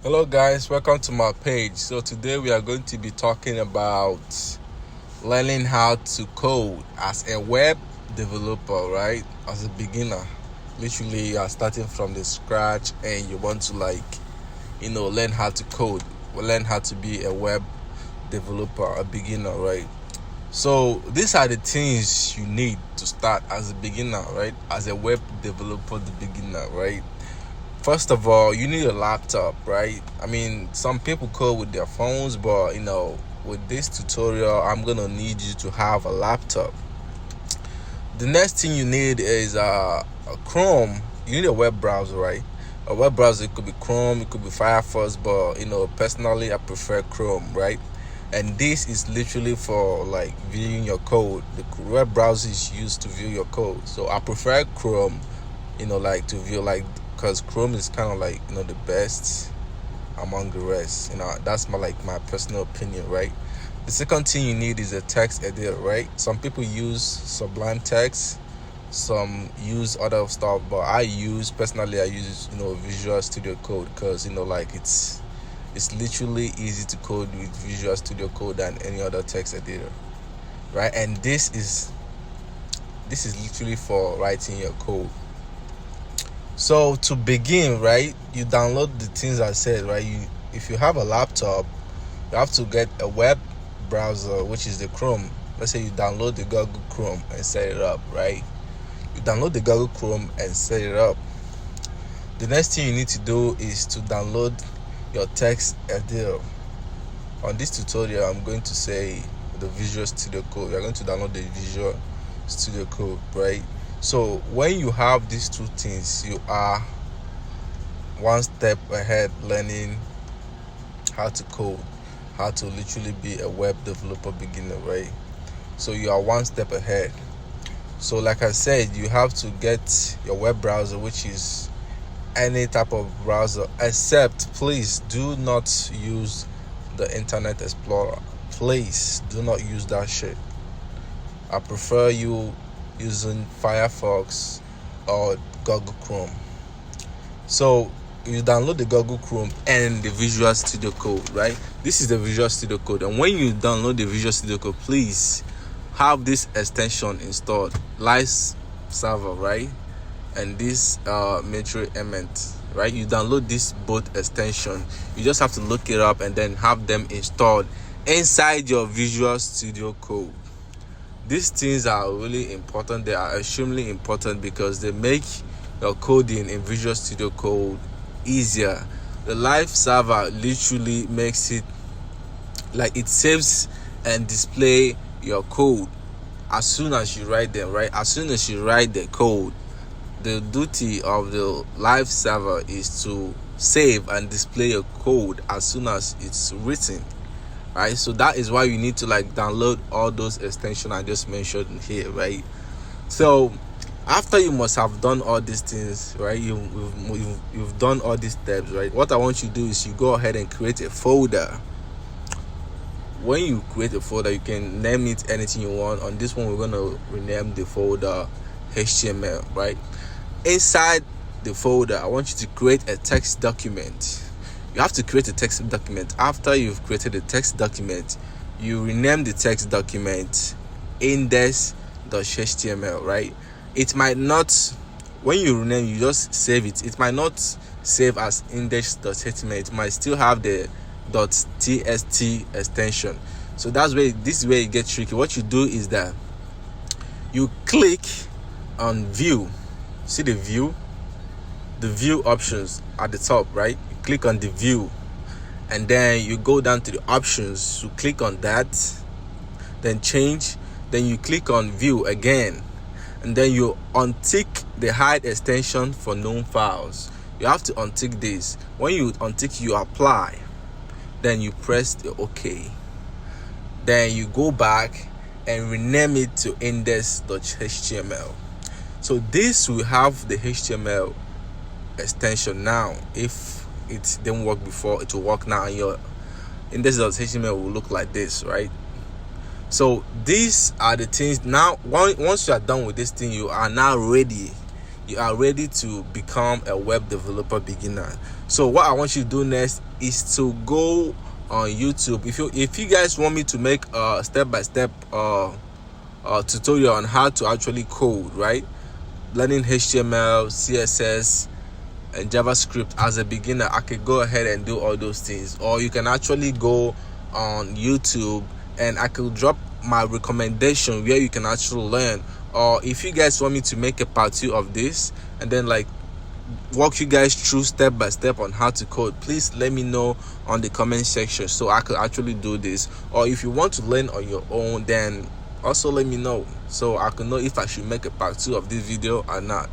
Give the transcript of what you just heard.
Hello guys, welcome to my page. So today we are going to be talking about learning how to code as a web developer, right? As a beginner. Literally you are starting from the scratch and you want to learn how to code, learn how to be a web developer, a beginner, right? So these are the things you need to start as a beginner, right? As a web developer, the beginner, right? First of all, you need a laptop, right? I mean, some people code with their phones, but with this tutorial, I'm gonna need you to have a laptop. The next thing you need is a Chrome. You need a web browser, right? A web browser, it could be Chrome, it could be Firefox, but personally, I prefer Chrome, right? And this is literally for like viewing your code. The web browser is used to view your code, so I prefer Chrome, to view because Chrome is kind of the best among the rest. That's my personal opinion, right? The second thing you need is a text editor, right? Some people use Sublime Text, some use other stuff, but I use Visual Studio Code because it's literally easy to code with Visual Studio Code than any other text editor, right? And this is literally for writing your code. So to begin, right, you download the things I said, right? If you have a laptop, you have to get a web browser, which is the Chrome. Let's say you download the Google Chrome and set it up, right? You download the Google Chrome and set it up. The next thing you need to do is to download your text editor. On this tutorial, I'm going to say the Visual Studio Code. You're going to download the Visual Studio Code, right? So when you have these two things, you are one step ahead learning how to code, how to literally be a web developer beginner, right? So you are one step ahead. So like I said, you have to get your web browser, which is any type of browser, except please do not use the Internet Explorer. Please do not use that shit. I prefer you using Firefox or Google Chrome. So you download the Google Chrome and the Visual Studio Code, right? This is the Visual Studio Code, and when you download the Visual Studio Code, please have this extension installed, Live Server, right? And this Metro Element, right? You download this both extension. You just have to look it up and then have them installed inside your Visual Studio Code. These things are really important. They are extremely important because they make your coding in Visual Studio Code easier. The Live Server literally makes it it saves and display your code as soon as you write them, right? As soon as you write the code, the duty of the Live Server is to save and display your code as soon as it's written, right? So that is why you need to download all those extensions I just mentioned here, right? So after you must have done all these things, right, you've done all these steps, right? What I want you to do is you go ahead and create a folder. When you create a folder, you can name it anything you want. On this one, we're going to rename the folder HTML, right? Inside the folder, I want you to create a text document. You have to create a text document. After you've created a text document, you rename the text document index.html, right? It might not, when you rename, you just save it. It might not save as index.html. It might still have the .txt extension. So this is where it gets tricky. What you do is that you click on view. See the view options at the top, right? You click on the view and then you go down to the options. You click on that, then change, then you click on view again, and then you untick the hide extension for known files. You have to untick this. When you untick, you apply, then you press the OK. Then you go back and rename it to index.html. So this will have the HTML extension now. If it didn't work before, it will work now, and your index.html will look like this, right? So these are the things. Now once you are done with this thing, you are now ready you are ready to become a web developer beginner. So what I want you to do next is to go on YouTube. If you guys want me to make a step-by-step tutorial on how to actually code, right, learning HTML, CSS, and JavaScript as a beginner, I could go ahead and do all those things. Or you can actually go on YouTube and I could drop my recommendation where you can actually learn. Or if you guys want me to make a part 2 of this and then like walk you guys through step by step on how to code, please let me know on the comment section so I could actually do this. Or if you want to learn on your own, then also let me know so I can know if I should make a part 2 of this video or not.